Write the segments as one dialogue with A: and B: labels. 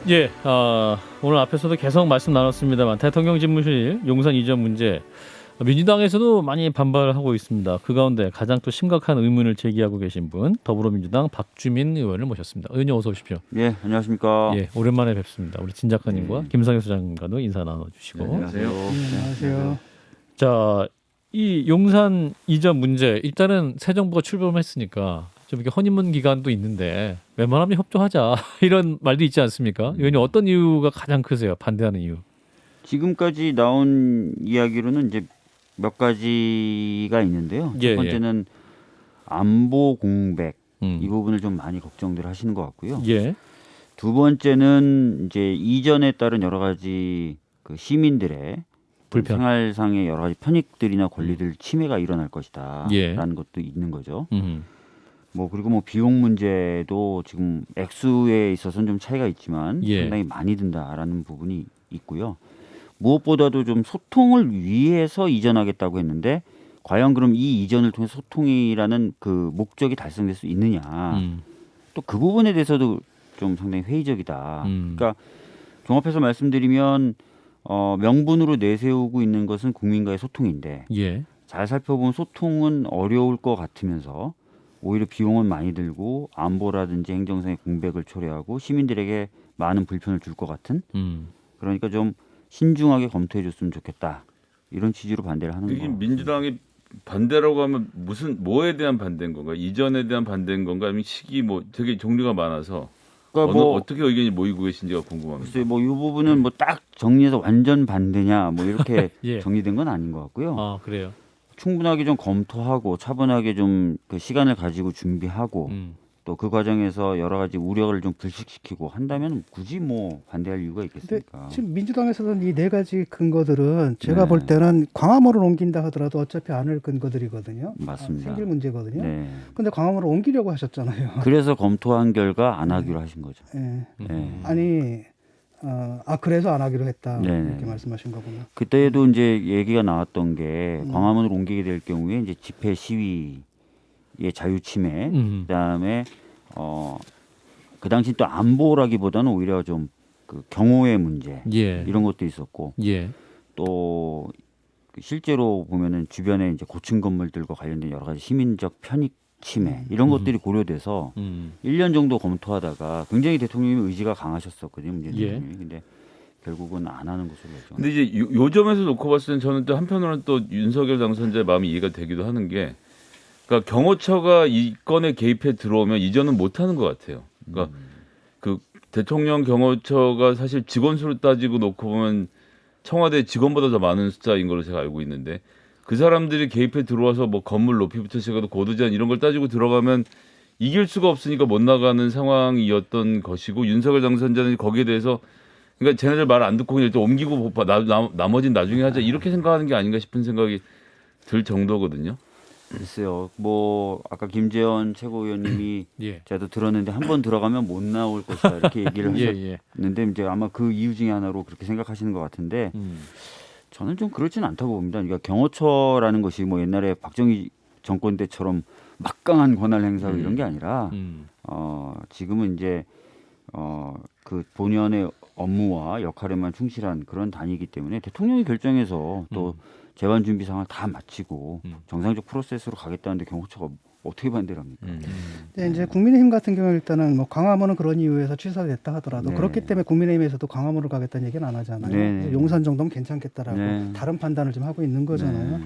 A: 예, 오늘 앞에서도 계속 말씀 나눴습니다만 대통령 집무실 용산 이전 문제 민주당에서도 많이 반발하고 있습니다. 그 가운데 가장 또 심각한 의문을 제기하고 계신 분 더불어민주당 박주민 의원을 모셨습니다. 의원님 어서 오십시오.
B: 예, 안녕하십니까.
A: 예, 오랜만에 뵙습니다. 우리 진 작가님과 김상현 소장님과도 인사 나눠주시고.
B: 네, 안녕하세요.
C: 안녕하세요.
A: 자, 이 용산 이전 문제 일단은 새 정부가 출범했으니까 좀 이렇게 허니문 기간도 있는데 웬만하면 협조하자 이런 말도 있지 않습니까? 의원님 어떤 이유가 가장 크세요? 반대하는 이유?
B: 지금까지 나온 이야기로는 이제 몇 가지가 있는데요.
A: 예,
B: 첫 번째는 안보 공백
A: 음.
B: 이 부분을 좀 많이 걱정들 하시는 것 같고요.
A: 예,
B: 두 번째는 이제 이전에 따른 여러 가지 그 시민들의
A: 불편.
B: 생활상의 여러 가지 편익들이나 권리들 침해가 일어날 것이다라는
A: 예.
B: 것도 있는 거죠.
A: 음.
B: 뭐 그리고 뭐 비용 문제도 지금 액수에 있어서는 좀 차이가 있지만
A: 예.
B: 상당히 많이 든다라는 부분이 있고요. 무엇보다도 좀 소통을 위해서 이전하겠다고 했는데 과연 그럼 이 이전을 통해 소통이라는 그 목적이 달성될 수 있느냐. 또 그 부분에 대해서도 좀 상당히 회의적이다. 그러니까 종합해서 말씀드리면 명분으로 내세우고 있는 것은 국민과의 소통인데
A: 예.
B: 잘 살펴보면 소통은 어려울 것 같으면서 오히려 비용은 많이 들고 안보라든지 행정상의 공백을 초래하고 시민들에게 많은 불편을 줄 것 같은 그러니까 좀 신중하게 검토해 줬으면 좋겠다. 이런 취지로 반대를 하는
D: 이게
B: 거예요.
D: 민주당이 반대라고 하면 무슨 뭐에 대한 반대인 건가? 이전에 대한 반대인 건가? 아니면 시기 뭐 되게 종류가 많아서
B: 그러니까
D: 어떻게 의견이 모이고 계신지가 궁금합니다.
B: 글쎄 뭐이 부분은 뭐 딱 정리해서 완전 반대냐 뭐 이렇게
A: 예.
B: 정리된 건 아닌 것 같고요.
A: 아, 그래요.
B: 충분하게 좀 검토하고 차분하게 좀 그 시간을 가지고 준비하고 또 그 과정에서 여러 가지 우려를 좀 불식시키고 한다면 굳이 뭐 반대할 이유가
C: 근데
B: 있겠습니까?
C: 지금 민주당에서는 이 네 가지 근거들은 제가
B: 네.
C: 볼 때는 광화문을 옮긴다 하더라도 어차피 안을 근거들이거든요.
B: 맞습니다.
C: 생길 문제거든요.
B: 네.
C: 근데 광화문을 옮기려고 하셨잖아요.
B: 그래서 검토한 결과 안 하기로 하신 거죠.
C: 예.
B: 네.
C: 아니 그래서 안 하기로 했다
B: 네.
C: 이렇게 말씀하신 거군요.
B: 그때도 이제 얘기가 나왔던 게 광화문을 옮기게 될 경우에 이제 집회 시위의 자유 침해, 그다음에 그 당시 또 안보라기보다는 오히려 좀 그 경호의 문제
A: 예.
B: 이런 것도 있었고
A: 예.
B: 또 실제로 보면은 주변에 이제 고층 건물들과 관련된 여러 가지 시민적 편익 침해 이런 것들이 고려돼서 1년 정도 검토하다가 굉장히 대통령님의 의지가 강하셨었거든요. 문재인
A: 예.
B: 대통령이. 근데 결국은 안 하는 것으로 결정.
D: 근데 이제 요 점에서 놓고 봤을 땐 저는 또 한편으로는 또 윤석열 당선자의 마음이 이해가 되기도 하는 게 그러니까 경호처가 이 건에 개입해 들어오면 이전은 못 하는 것 같아요. 그러니까 그 대통령 경호처가 사실 직원 수를 따지고 놓고 보면 청와대 직원보다 더 많은 숫자인 걸로 제가 알고 있는데 그 사람들이 개입해 들어와서 뭐 건물 높이부터 시작해서 고도 제한 이런 걸 따지고 들어가면 이길 수가 없으니까 못 나가는 상황이었던 것이고 윤석열 당선자는 거기에 대해서 그러니까 쟤네들 말 안 듣고 그냥 일단 옮기고 나머지는 나중에 하자 이렇게 생각하는 게 아닌가 싶은 생각이 들 정도거든요.
B: 글쎄요. 뭐 아까 김재원 최고위원님이
A: 예.
B: 제가 들었는데 한 번 들어가면 못 나올 것이다 이렇게 얘기를
A: 예,
B: 하셨는데
A: 예.
B: 이제 아마 그 이유 중에 하나로 그렇게 생각하시는 것 같은데 저는 좀 그렇지는 않다고 봅니다. 그러니까 경호처라는 것이 뭐 옛날에 박정희 정권 때처럼 막강한 권한 행사로 이런 게 아니라 지금은 이제 그 본연의 업무와 역할에만 충실한 그런 단위이기 때문에 대통령이 결정해서 또 재반 준비 상황을 다 마치고 정상적 프로세스로 가겠다는데 경호처가 어떻게 반대를 합니까?
C: 근데 이제 국민의힘 같은 경우 일단은 뭐 광화문은 그런 이유에서 취소됐다 하더라도
B: 네.
C: 그렇기 때문에 국민의힘에서도 광화문으로 가겠다는 얘기는 안 하잖아요.
B: 네.
C: 용산 정도면 괜찮겠다라고
B: 네.
C: 다른 판단을 좀 하고 있는 거잖아요.
B: 네.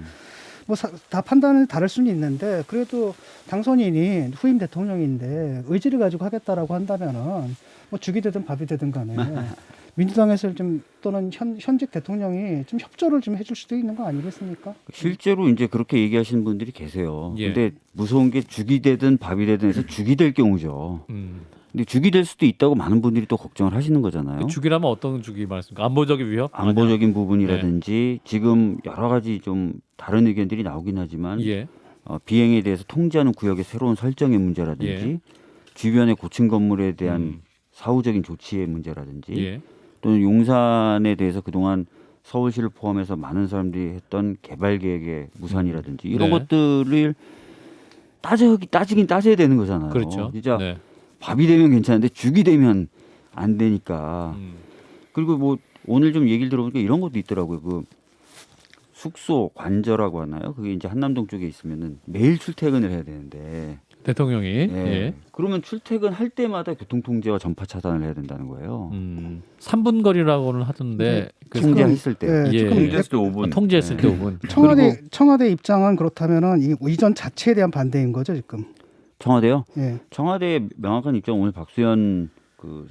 C: 뭐 다 판단은 다를 수는 있는데 그래도 당선인이 후임 대통령인데 의지를 가지고 하겠다라고 한다면은 뭐 죽이 되든 밥이 되든 간에 민주당에서 좀 또는 현직 대통령이 좀 협조를 좀 해줄 수도 있는 거 아니겠습니까?
B: 실제로 이제 그렇게 얘기하시는 분들이 계세요.
A: 예.
B: 근데 무서운 게 죽이 되든 밥이 되든 해서 죽이 될 경우죠. 근데 죽이 될 수도 있다고 많은 분들이 또 걱정을 하시는 거잖아요.
A: 그 죽이라면 어떤 죽이 말씀입니까? 안보적인 위협?
B: 안보적인 부분이라든지 지금 여러 가지 좀 다른 의견들이 나오긴 하지만
A: 예.
B: 비행에 대해서 통제하는 구역의 새로운 설정의 문제라든지
A: 예.
B: 주변의 고층 건물에 대한 사후적인 조치의 문제라든지
A: 예.
B: 또는 용산에 대해서 그동안 서울시를 포함해서 많은 사람들이 했던 개발 계획의 무산이라든지 이런
A: 네.
B: 것들을 따지긴 따져야 되는 거잖아요.
A: 그렇죠.
B: 진짜
A: 네.
B: 밥이 되면 괜찮은데 죽이 되면 안 되니까. 그리고 뭐 오늘 좀 얘기를 들어보니까 이런 것도 있더라고요. 그 숙소 관저라고 하나요? 그게 이제 한남동 쪽에 있으면은 매일 출퇴근을 해야 되는데
A: 대통령이
B: 예. 그러면 출퇴근할 때마다 교통통제와 전파 차단을 해야 된다는 거예요.
A: 3분 거리라고는 하던데 그
B: 통제했을 때.
C: 예,
A: 예.
C: 지금
D: 통제했을 때 5분.
A: 통제했을 때 5분.
C: 청와대 입장은 그렇다면은 이 이전 자체에 대한 반대인 거죠 지금.
B: 청와대요?
C: 예.
B: 청와대의 명확한 입장 오늘 박수현 그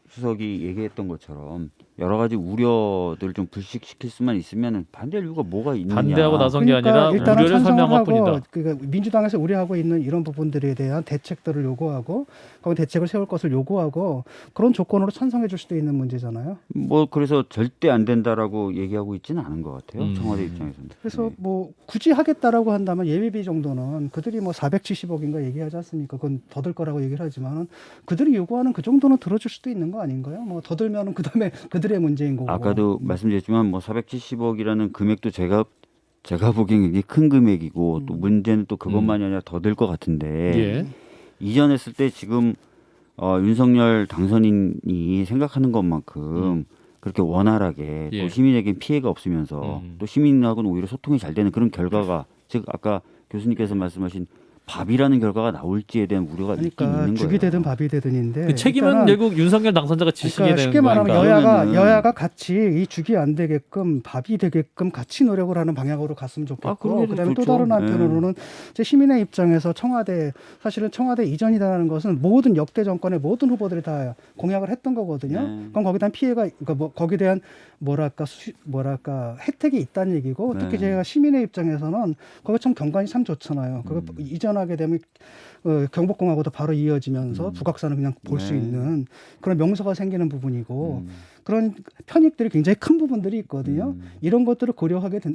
B: 수석이 얘기했던 것처럼 여러 가지 우려들 좀 불식시킬 수만 있으면 반대할 이유가 뭐가 있느냐.
A: 반대하고 나선 게 아니라
C: 일단은
A: 우려를 설명할
C: 찬성을
A: 뿐이다.
C: 하고 그러니까 민주당에서 우려하고 있는 이런 부분들에 대한 대책들을 요구하고 거기 대책을 세울 것을 요구하고 그런 조건으로 찬성해 줄 수도 있는 문제잖아요.
B: 뭐 그래서 절대 안 된다라고 얘기하고 있지는 않은 것 같아요. 청와대 입장에서는.
C: 그래서
B: 네.
C: 뭐 굳이 하겠다라고 한다면 예비비 정도는 그들이 뭐 470억인가 얘기하지 않습니까? 그건 더 들 거라고 얘기를 하지만은 그들이 요구하는 그 정도는 들어줄 수도 있는 거 아닌가요? 뭐 더 들면은 그다음에 그들의 문제인 거고.
B: 아까도 말씀드렸지만 뭐 470억이라는 금액도 제가 보기엔 굉장히 큰 금액이고 또 문제는 또 그것만이 아니라 더 들 것 같은데
A: 예.
B: 이전했을 때 지금 윤석열 당선인이 생각하는 것만큼 그렇게 원활하게
A: 예.
B: 또 시민에게 피해가 없으면서 또 시민하고는 오히려 소통이 잘 되는 그런 결과가 즉 아까 교수님께서 말씀하신 밥이라는 결과가 나올지에 대한 우려가 있긴
C: 그러니까
B: 있는
C: 죽이
B: 거예요.
C: 되든 밥이 되든인데
A: 그 책임은
C: 일단은
A: 결국 윤석열 당선자가 지시게
C: 그러니까
A: 되는
C: 쉽게 말하면
A: 거니까.
C: 여야가 같이 이 죽이 안 되게끔 밥이 되게끔 같이 노력을 하는 방향으로 갔으면 좋겠고
B: 그런 게
C: 그다음에 또
B: 좋죠.
C: 다른 한편으로는 이제 시민의 입장에서 사실은 청와대 이전이라는 것은 모든 역대 정권의 모든 후보들이 다 공약을 했던 거거든요.
B: 네.
C: 그럼 거기에 대한 피해가 그러니까 뭐 거기에 대한 뭐랄까 혜택이 있다는 얘기고 특히
B: 네.
C: 제가 시민의 입장에서는 거기 참 경관이 참 좋잖아요. 그거 이전하게 되면 경복궁하고도 바로 이어지면서 북악산을 그냥 볼 수
B: 네.
C: 있는 그런 명소가 생기는 부분이고 그런 편익들이 굉장히 큰 부분들이 있거든요. 이런 것들을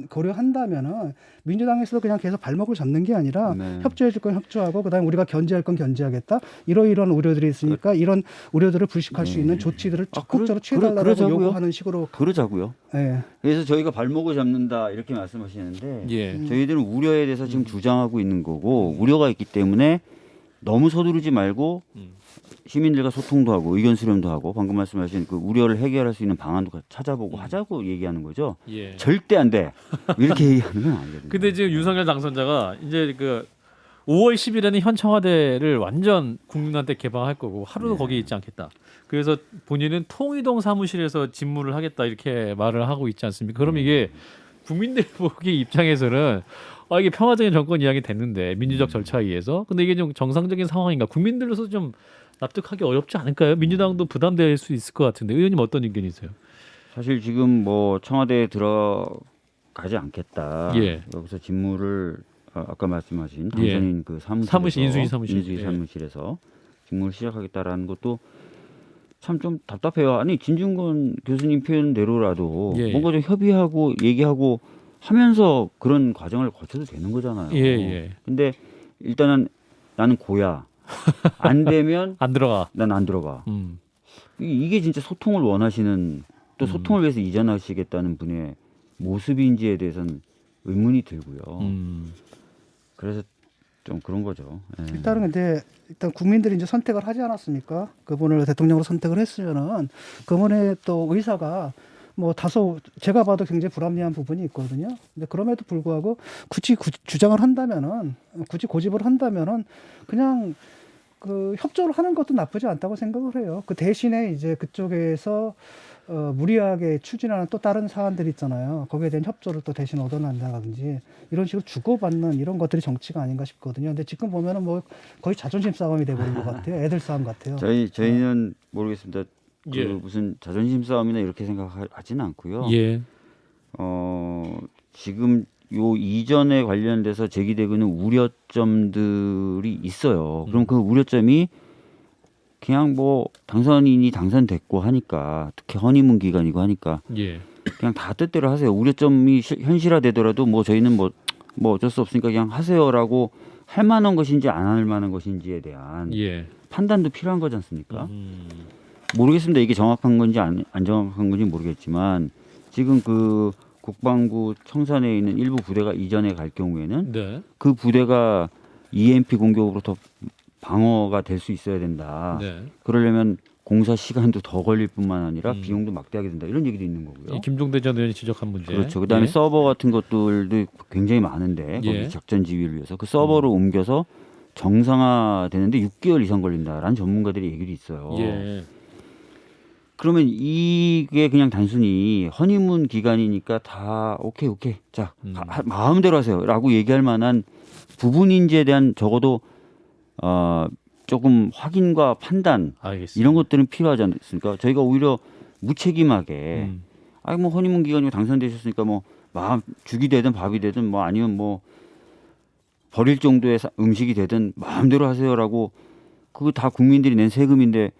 C: 고려한다면은 민주당에서도 그냥 계속 발목을 잡는 게 아니라
B: 네.
C: 협조해줄 건 협조하고 그다음에 우리가 견제할 건 견제하겠다. 이런 우려들이 있으니까 이런 우려들을 불식할 수 있는 조치들을 적극적으로 취해달라고
B: 그러자고요.
C: 요구하는 식으로.
B: 그러자고요.
C: 예.
B: 그래서 저희가 발목을 잡는다 이렇게 말씀하시는데
A: 예.
B: 저희들은 우려에 대해서 지금 주장하고 있는 거고 우려가 있기 때문에 너무 서두르지 말고 시민들과 소통도 하고 의견 수렴도 하고 방금 말씀하신 그 우려를 해결할 수 있는 방안도 찾아보고 하자고 얘기하는 거죠.
A: 예.
B: 절대 안 돼. 이렇게 얘기하는 건 아니거든요.
A: 근데 지금 윤석열 당선자가 이제 그 5월 10일에는 현 청와대를 완전 국민한테 개방할 거고 하루도 거기 있지 않겠다. 그래서 본인은 통이동 사무실에서 집무를 하겠다 이렇게 말을 하고 있지 않습니까? 그럼 이게 국민들 보기 입장에서는 이게 평화적인 정권 이야기 됐는데 민주적 절차에 의해서 근데 이게 좀 정상적인 상황인가? 국민들로서 좀 납득하기 어렵지 않을까요? 민주당도 부담될 수 있을 것 같은데 의원님 어떤 의견이세요?
B: 사실 지금 뭐 청와대에 들어가지 않겠다.
A: 예.
B: 여기서 직무를 아까 말씀하신
A: 예.
B: 당선인 그
A: 인수위 사무실.
B: 인수위
A: 예.
B: 사무실에서 직무를 시작하겠다라는 것도 참 좀 답답해요. 아니 진중권 교수님 표현대로라도
A: 예.
B: 뭔가 좀 협의하고 얘기하고 하면서 그런 과정을 거쳐도 되는 거잖아요.
A: 예, 예.
B: 근데 일단은 나는 고야. 안 되면
A: 안 들어가.
B: 난 안 들어가.
A: 음.
B: 이게 진짜 소통을 원하시는 또 소통을 위해서 이전하시겠다는 분의 모습인지에 대해서는 의문이 들고요. 그래서 좀 그런 거죠. 예.
C: 일단 국민들이 이제 선택을 하지 않았습니까? 그분을 대통령으로 선택을 했으면은 그분의 또 의사가 뭐 다소 제가 봐도 굉장히 불합리한 부분이 있거든요. 근데 그럼에도 불구하고 굳이 주장을 한다면은 굳이 고집을 한다면은 그냥 그 협조를 하는 것도 나쁘지 않다고 생각을 해요. 그 대신에 이제 그쪽에서 무리하게 추진하는 또 다른 사안들이 있잖아요. 거기에 대한 협조를 또 대신 얻어낸다든지 이런 식으로 주고받는 이런 것들이 정치가 아닌가 싶거든요. 근데 지금 보면은 뭐 거의 자존심 싸움이 돼버린 것 같아요. 애들 싸움 같아요.
B: 저희는 모르겠습니다. 그
A: 예.
B: 무슨 자존심 싸움이나 이렇게 생각하지는 않고요.
A: 예.
B: 지금 요 이전에 관련돼서 제기되고 있는 우려점들이 있어요. 그럼 그 우려점이 그냥 뭐 당선인이 당선됐고 하니까 특히 허니문 기간이고 하니까
A: 예.
B: 그냥 다 뜻대로 하세요. 우려점이 현실화되더라도 뭐 저희는 뭐 어쩔 수 없으니까 그냥 하세요라고 할 만한 것인지 안 할 만한 것인지에 대한
A: 예.
B: 판단도 필요한 거지 않습니까? 모르겠습니다. 이게 정확한 건지 안 정확한 건지 모르겠지만 지금 그 국방부 청산에 있는 일부 부대가 이전에 갈 경우에는
A: 네.
B: 그 부대가 EMP 공격으로부터 방어가 될 수 있어야 된다.
A: 네.
B: 그러려면 공사 시간도 더 걸릴 뿐만 아니라
A: 음.
B: 비용도 막대하게 된다 이런 얘기도 있는 거고요.
A: 이 김종대 전 의원이 지적한 문제.
B: 그렇죠. 그다음에
A: 예.
B: 서버 같은 것들도 굉장히 많은데
A: 예.
B: 거기 작전 지휘를 위해서 그 서버로 옮겨서 정상화되는데 6개월 이상 걸린다라는 전문가들의 얘기도 있어요.
A: 예.
B: 그러면 이게 그냥 단순히 허니문 기간이니까 다 오케이 자 마음대로 하세요라고 얘기할 만한 부분인지에 대한 적어도 조금 확인과 판단
A: 알겠습니다.
B: 이런 것들은 필요하지 않습니까? 저희가 오히려 무책임하게
A: 음.
B: 아니 뭐 허니문 기간이고 당선되셨으니까 뭐 마음 죽이 되든 밥이 되든 뭐 아니면 뭐 버릴 정도의 음식이 되든 마음대로 하세요라고 그거 다 국민들이 낸 세금인데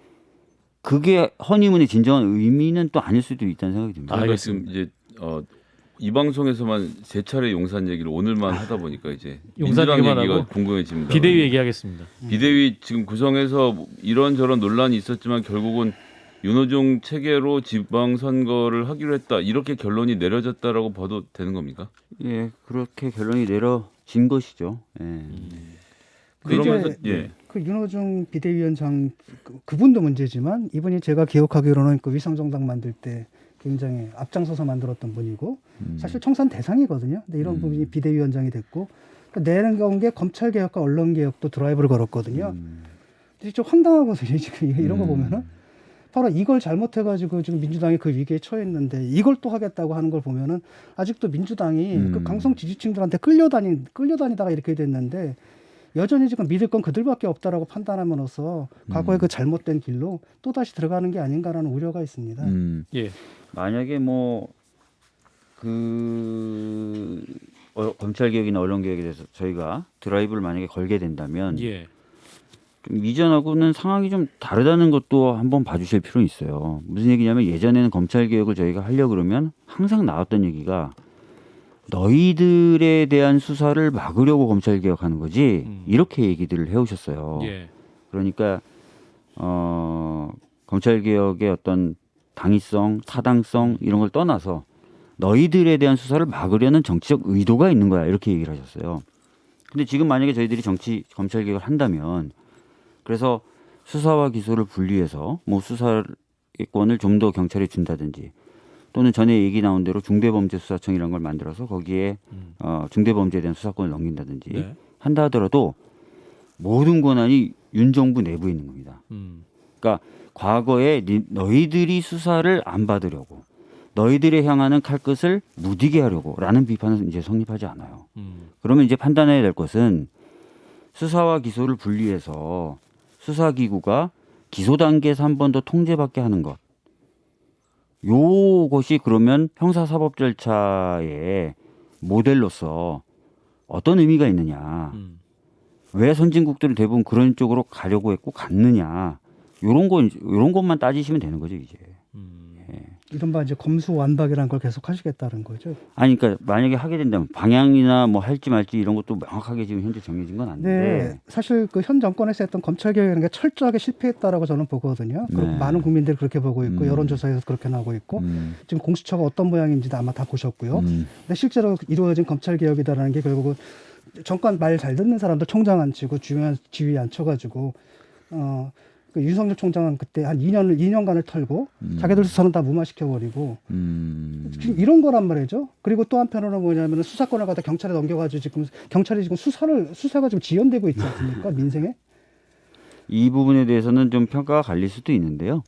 B: 그게 허니문의 진정한 의미는 또 아닐 수도 있다는 생각이 듭니다.
D: 그러니까
A: 알겠습니다.
D: 지금 이제 이 방송에서만 세 차례 용산 얘기를 오늘만 하다 보니까 이제
A: 용산
D: 민주당
A: 얘기만
D: 얘기가
A: 하고
D: 궁금해집니다.
A: 비대위 얘기하겠습니다.
D: 비대위 지금 구성해서 이런저런 논란이 있었지만 결국은 윤호중 체계로 지방선거를 하기로 했다 이렇게 결론이 내려졌다라고 봐도 되는 겁니까?
B: 예, 그렇게 결론이 내려진 것이죠. 예.
D: 그러면서
C: 이제
D: 예.
C: 그 윤호중 비대위원장 그분도 문제지만 이분이 제가 기억하기로는 그 위성정당 만들 때 굉장히 앞장서서 만들었던 분이고 사실 청산 대상이거든요. 근데 이런 분이 비대위원장이 됐고 내는 게 검찰 개혁과 언론 개혁도 드라이브를 걸었거든요. 근데 좀 황당하거든요. 지금 이런 거 보면은 바로 이걸 잘못해가지고 지금 민주당이 그 위기에 처했는데 이걸 또 하겠다고 하는 걸 보면은 아직도 민주당이 그 강성 지지층들한테 끌려다니다가 이렇게 됐는데 여전히 지금 믿을 건 그들밖에 없다라고 판단함으로써 과거의 그 잘못된 길로 또 다시 들어가는 게 아닌가라는 우려가 있습니다.
A: 예.
B: 만약에 뭐 검찰 개혁이나 언론 개혁에 대해서 저희가 드라이브를 만약에 걸게 된다면
A: 예.
B: 좀 이전하고는 상황이 좀 다르다는 것도 한번 봐주실 필요는 있어요. 무슨 얘기냐면 예전에는 검찰 개혁을 저희가 하려 그러면 항상 나왔던 얘기가 너희들에 대한 수사를 막으려고 검찰 개혁하는 거지 이렇게 얘기들을 해오셨어요.
A: 예.
B: 그러니까 검찰 개혁의 어떤 당위성, 타당성 이런 걸 떠나서 너희들에 대한 수사를 막으려는 정치적 의도가 있는 거야 이렇게 얘기를 하셨어요. 근데 지금 만약에 저희들이 검찰 개혁을 한다면 그래서 수사와 기소를 분리해서 뭐 수사권을 좀 더 경찰에 준다든지 또는 전에 얘기 나온 대로 중대범죄수사청이라는 걸 만들어서 거기에 중대범죄에 대한 수사권을 넘긴다든지
A: 네.
B: 한다 하더라도 모든 권한이 윤 정부 내부에 있는 겁니다. 그러니까 과거에 너희들이 수사를 안 받으려고 너희들에 향하는 칼끝을 무디게 하려고라는 비판은 이제 성립하지 않아요. 그러면 이제 판단해야 될 것은 수사와 기소를 분리해서 수사기구가 기소 단계에서 한 번 더 통제받게 하는 것. 요것이 그러면 형사사법 절차의 모델로서 어떤 의미가 있느냐. 왜 선진국들은 대부분 그런 쪽으로 가려고 했고 갔느냐. 요런 것만 따지시면 되는 거죠, 이제.
C: 이른바 이제 검수완박이라는 걸 계속 하시겠다는 거죠.
B: 아니, 그러니까 만약에 하게 된다면 방향이나 뭐 할지 말지 이런 것도 명확하게 지금 현재 정해진 건 아닌데.
C: 네, 사실 그 현 정권에서 했던 검찰 개혁이라는 게 철저하게 실패했다라고 저는 보거든요. 그리고
B: 네.
C: 많은 국민들이 그렇게 보고 있고 여론조사에서 그렇게 나오고 있고 지금 공수처가 어떤 모양인지도 아마 다 보셨고요. 근데 실제로 이루어진 검찰 개혁이다라는 게 결국은 정권 말 잘 듣는 사람들 총장 안 치고 주변 지휘 안 쳐가지고 그 윤석열 총장은 그때 한 2년간을 털고 자기들 수사는 다 무마시켜버리고 지금 이런 거란 말이죠. 그리고 또 한편으로는 뭐냐면 수사권을 갖다 경찰에 넘겨가지고 지금 경찰이 지금 수사가 지금 지연되고 있지 않습니까? 민생에.
B: 이 부분에 대해서는 좀 평가가 갈릴 수도 있는데요.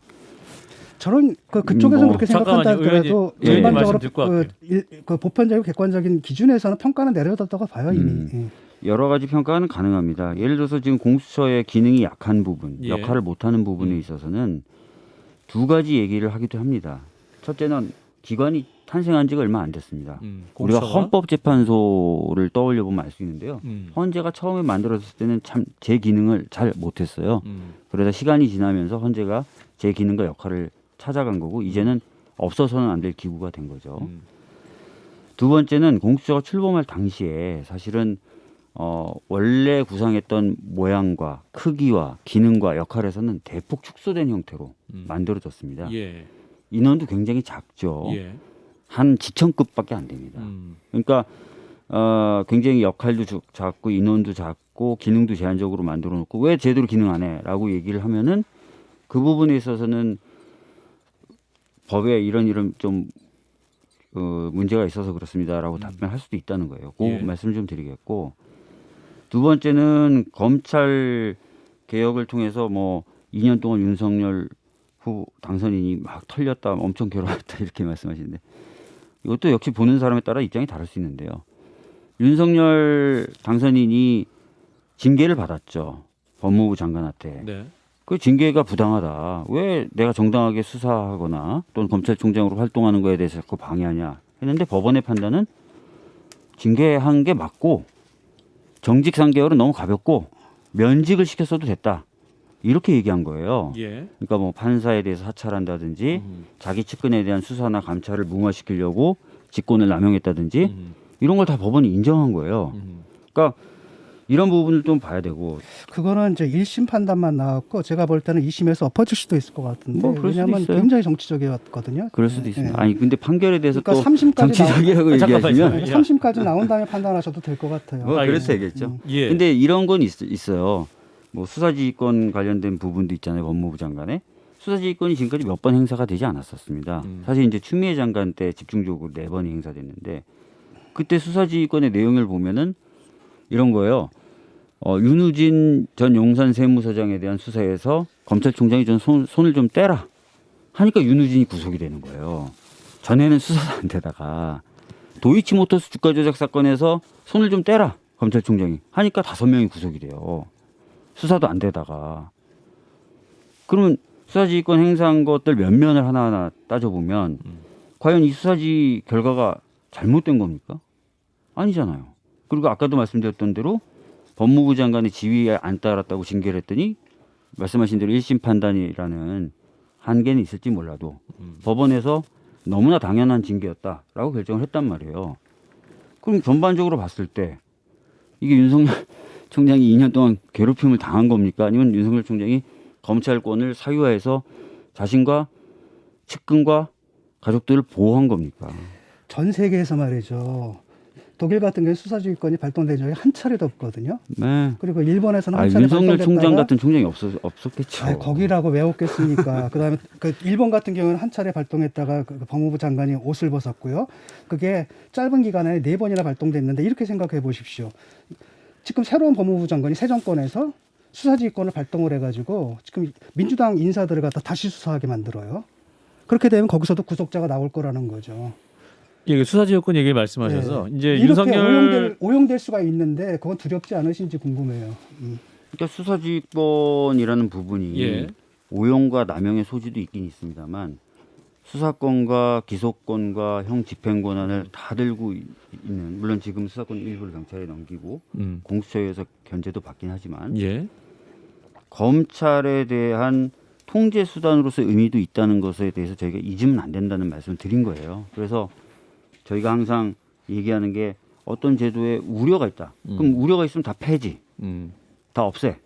C: 저는 그쪽에서는 그렇게
A: 잠깐만요.
C: 생각한다 하더라도
A: 의원님
C: 일반적으로
A: 말씀 듣고 할게요.
C: 그 보편적이고 객관적인 기준에서는 평가는 내려졌다고 봐요 이미. 예.
B: 여러 가지 평가는 가능합니다. 예를 들어서 지금 공수처의 기능이 약한 부분,
A: 예.
B: 역할을 못하는 부분에 있어서는 두 가지 얘기를 하기도 합니다. 첫째는 기관이 탄생한 지가 얼마 안 됐습니다. 우리가
A: 공수처가?
B: 헌법재판소를 떠올려 보면 알 수 있는데요. 헌재가 처음에 만들어졌을 때는 참 제 기능을 잘 못했어요. 그러다 시간이 지나면서 헌재가 제 기능과 역할을 찾아간 거고 이제는 없어서는 안 될 기구가 된 거죠. 두 번째는 공수처가 출범할 당시에 사실은 원래 구상했던 모양과 크기와 기능과 역할에서는 대폭 축소된 형태로 만들어졌습니다.
A: 예.
B: 인원도 굉장히 작죠.
A: 예.
B: 한 지청급밖에 안 됩니다. 그러니까 굉장히 역할도 작고 인원도 작고 기능도 제한적으로 만들어 놓고 왜 제대로 기능 안 해? 라고 얘기를 하면은 그 부분에 있어서는 법에 이런 좀 문제가 있어서 그렇습니다라고 답변할 수도 있다는 거예요. 그
A: 예.
B: 말씀 좀 드리겠고, 두 번째는 검찰 개혁을 통해서 뭐 2년 동안 윤석열 후 당선인이 막 털렸다, 엄청 괴로웠다 이렇게 말씀하시는데, 이것도 역시 보는 사람에 따라 입장이 다를 수 있는데요. 윤석열 당선인이 징계를 받았죠. 법무부 장관한테.
A: 네.
B: 그 징계가 부당하다. 왜 내가 정당하게 수사하거나 또는 검찰총장으로 활동하는 거에 대해서 자꾸 방해하냐 했는데, 법원의 판단은 징계한 게 맞고 정직 3개월은 너무 가볍고 면직을 시켰어도 됐다. 이렇게 얘기한 거예요.
A: 예.
B: 그러니까 뭐 판사에 대해서 사찰한다든지 자기 측근에 대한 수사나 감찰을 무마시키려고 직권을 남용했다든지 이런 걸 다 법원이 인정한 거예요. 그러니까 이런 부분을 좀 봐야 되고.
C: 그거는 이제 1심 판단만 나왔고 제가 볼 때는 2심에서 엎어질 수도 있을 것 같은데,
B: 뭐 그럴 수도
C: 왜냐하면
B: 있어요.
C: 굉장히 정치적이었거든요.
B: 그럴 수도
C: 네,
B: 있습니다.
C: 네.
B: 아니 근데 판결에 대해서
C: 그러니까
B: 또
C: 3심까지
B: 정치적이라고
A: 잠깐만요.
B: 얘기하시면
A: 야.
C: 3심까지 나온 다음에 판단하셔도 될 것 같아요.
B: 뭐
A: 알겠습니다.
B: 그래서 얘기했죠.
A: 예.
B: 근데 이런 건 있어요. 뭐 수사지휘권 관련된 부분도 있잖아요. 법무부 장관에 수사지휘권이 지금까지 몇 번 행사가 되지 않았었습니다. 사실 이제 추미애 장관 때 집중적으로 4번이 행사됐는데, 그때 수사지휘권의 내용을 보면은 이런 거예요. 윤우진 전 용산 세무서장에 대한 수사에서 검찰총장이 좀 손을 좀 떼라 하니까 윤우진이 구속이 되는 거예요. 전에는 수사도 안 되다가 도이치모터스 주가 조작 사건에서 손을 좀 떼라 검찰총장이 하니까 5명이 구속이 돼요. 수사도 안 되다가. 그러면 수사지휘권 행사한 것들 몇 면을 하나하나 따져보면 과연 이 수사지 결과가 잘못된 겁니까? 아니잖아요. 그리고 아까도 말씀드렸던 대로 법무부 장관의 지위에 안 따랐다고 징계를 했더니 말씀하신 대로 1심 판단이라는 한계는 있을지 몰라도 법원에서 너무나 당연한 징계였다라고 결정을 했단 말이에요. 그럼 전반적으로 봤을 때 이게 윤석열 총장이 2년 동안 괴롭힘을 당한 겁니까? 아니면 윤석열 총장이 검찰권을 사유화해서 자신과 측근과 가족들을 보호한 겁니까?
C: 전 세계에서 말이죠. 독일 같은 경우 수사지휘권이 발동된 적이 한 차례도 없거든요.
B: 네.
C: 그리고 일본에서는 한 차례
B: 윤석열
C: 발동됐다가
B: 총장 같은 총장이 없었겠죠.
C: 거기라고 왜 없겠습니까? 그다음에 그 일본 같은 경우는 한 차례 발동했다가 그 법무부 장관이 옷을 벗었고요. 그게 짧은 기간에 4번이나 발동됐는데, 이렇게 생각해 보십시오. 지금 새로운 법무부 장관이 새 정권에서 수사지휘권을 발동을 해가지고 지금 민주당 인사들을 갖다 다시 수사하게 만들어요. 그렇게 되면 거기서도 구속자가 나올 거라는 거죠.
A: 예, 수사지휘권 얘기 말씀하셔서
C: 네.
A: 이제
C: 이렇게
A: 윤석열
C: 오용될 수가 있는데 그건 두렵지 않으신지 궁금해요.
B: 그러니까 수사지휘권이라는 부분이
A: 예.
B: 오용과 남용의 소지도 있긴 있습니다만, 수사권과 기소권과 형 집행 권한을 다 들고 있는, 물론 지금 수사권 일부를 경찰에 넘기고 공수처에서 견제도 받긴 하지만
A: 예.
B: 검찰에 대한 통제 수단으로서 의미도 있다는 것에 대해서 저희가 잊으면 안 된다는 말씀을 드린 거예요. 그래서 저희가 항상 얘기하는 게, 어떤 제도에 우려가 있다. 그럼 우려가 있으면 다 폐지, 다 없애.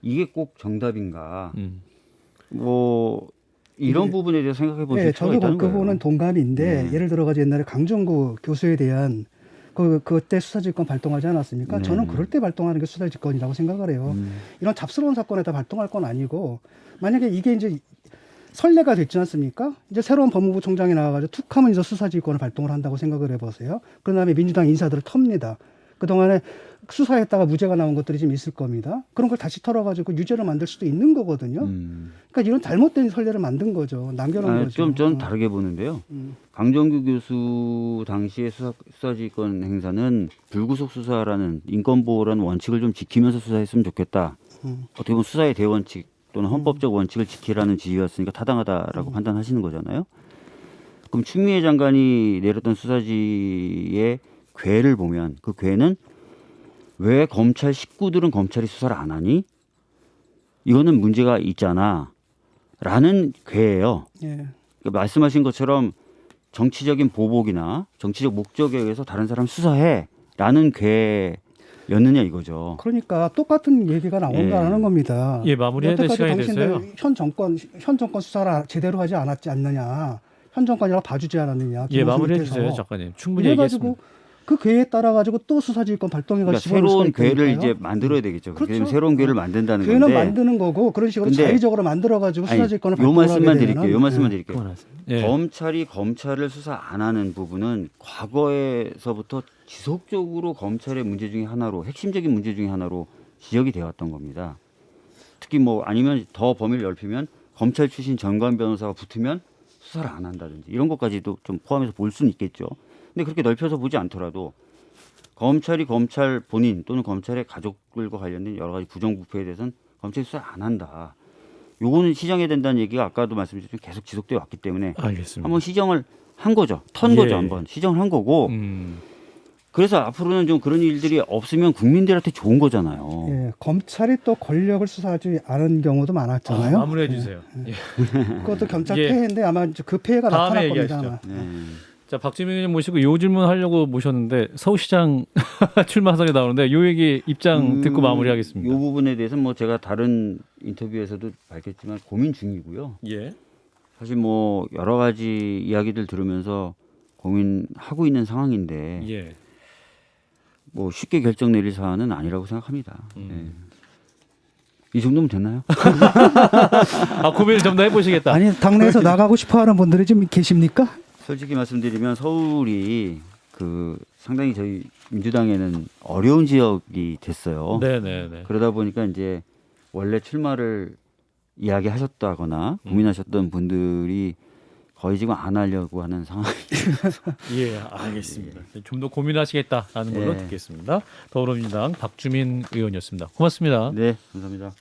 B: 이게 꼭 정답인가? 뭐 이런
C: 네.
B: 부분에 대해서 생각해 보실
C: 네,
B: 필요가
C: 저도
B: 있다는
C: 그
B: 거예요.
C: 부분은 동감인데,
B: 네.
C: 예를 들어가지고 옛날에 강정구 교수에 대한 그때 수사지휘권 발동하지 않았습니까?
B: 네.
C: 저는 그럴 때 발동하는 게 수사지휘권이라고 생각을 해요. 이런 잡스러운 사건에다 발동할 건 아니고, 만약에 이게 이제 선례가 됐지 않습니까? 이제 새로운 법무부 총장이 나와가지고 툭 하면 이제 수사지휘권을 발동을 한다고 생각을 해보세요. 그 다음에 민주당 인사들을 텁니다. 그동안에 수사했다가 무죄가 나온 것들이 좀 있을 겁니다. 그런 걸 다시 털어가지고 유죄를 만들 수도 있는 거거든요. 그러니까 이런 잘못된 선례를 만든 거죠. 남겨놓은 거죠.
B: 좀 다르게 보는데요. 강정규 교수 당시의 수사지휘권 행사는 불구속 수사라는 인권보호라는 원칙을 좀 지키면서 수사했으면 좋겠다. 어떻게 보면 수사의 대원칙 또는 헌법적 원칙을 지키라는 지휘였으니까 타당하다라고 판단하시는 거잖아요. 그럼 추미애 장관이 내렸던 수사지의 궤를 보면, 그 궤는 왜 검찰 식구들은 검찰이 수사를 안 하니? 이거는 문제가 있잖아 라는 궤예요.
C: 예.
B: 그러니까 말씀하신 것처럼 정치적인 보복이나 정치적 목적에 의해서 다른 사람 수사해 라는 궤였느냐 이거죠.
C: 그러니까 똑같은 얘기가 나온다는 겁니다.
A: 예, 마무리해야 될
C: 여태까지
A: 시간이
C: 당신들
A: 됐어요.
C: 현 정권 수사를 제대로 하지 않았지 않느냐, 현 정권이라고 봐주지 않았느냐.
A: 예, 마무리해
C: 김호수
A: 주세요,
C: 밑에서.
A: 작가님. 충분히
C: 이래가지고
A: 얘기했습니다.
C: 그 궤에 따라 가지고 또 수사지휘권 발동해가지고
B: 그러니까 새로운 궤를
C: 있다니까요.
B: 이제 만들어야 되겠죠.
C: 그렇죠.
B: 그렇죠. 새로운 궤를 만든다는
C: 궤는
B: 건데.
C: 만드는 거고 그런 식으로
B: 근데
C: 자의적으로 만들어가지고
B: 아니,
C: 수사지휘권을
B: 요
C: 발동하게
B: 말씀만
C: 되면은
B: 드릴게요. 요 말씀만 드릴게요.
A: 그만하세요. 예.
B: 검찰이 검찰을 수사 안 하는 부분은 과거에서부터 지속적으로 검찰의 문제 중에 하나로 핵심적인 문제 중에 하나로 지적이 되었던 겁니다. 특히 뭐 아니면 더 범위를 넓히면 검찰 출신 전관 변호사가 붙으면 수사를 안 한다든지 이런 것까지도 좀 포함해서 볼 수는 있겠죠. 근데 그렇게 넓혀서 보지 않더라도 검찰이 검찰 본인 또는 검찰의 가족들과 관련된 여러 가지 부정부패에 대해서는 검찰이 수사 안 한다. 요거는 시정해야 된다는 얘기가 아까도 말씀드렸지만 계속 지속돼 왔기 때문에
A: 알겠습니다.
B: 한번 시정을 한 거죠. 턴
A: 예.
B: 거죠. 한번 시정을 한 거고. 그래서 앞으로는 좀 그런 일들이 없으면 국민들한테 좋은 거잖아요.
C: 예, 검찰이 또 권력을 수사하지 않은 경우도 많았잖아요.
A: 마무리해 주세요. 예.
C: 그것도 검찰
A: 예.
C: 폐해인데 아마 이제 그 폐해가
A: 다음에
C: 나타날 겁니다.
A: 얘기하시죠.
C: 아마.
B: 네.
A: 자, 박주민 의원님 모시고 요 질문 하려고 모셨는데 서울시장 출마설이 나오는데 요 얘기 입장 듣고 마무리하겠습니다.
B: 이 부분에 대해서는 뭐 제가 다른 인터뷰에서도 밝혔지만 고민 중이고요.
A: 예.
B: 사실 뭐 여러 가지 이야기들 들으면서 고민하고 있는 상황인데
A: 예.
B: 뭐 쉽게 결정 내릴 사안은 아니라고 생각합니다. 네. 이 정도면 됐나요?
A: 아, 고민을 좀 더 해보시겠다.
C: 아니 당내에서 나가고 싶어하는 분들이 좀 계십니까?
B: 솔직히 말씀드리면 서울이 그 상당히 저희 민주당에는 어려운 지역이 됐어요.
A: 네네네.
B: 그러다 보니까 이제 원래 출마를 이야기하셨다거나 고민하셨던 분들이 거의 지금 안 하려고 하는 상황.
A: 예, 알겠습니다. 좀 더 고민하시겠다라는 걸로
B: 네.
A: 듣겠습니다. 더불어민주당 박주민 의원이었습니다. 고맙습니다.
B: 네, 감사합니다.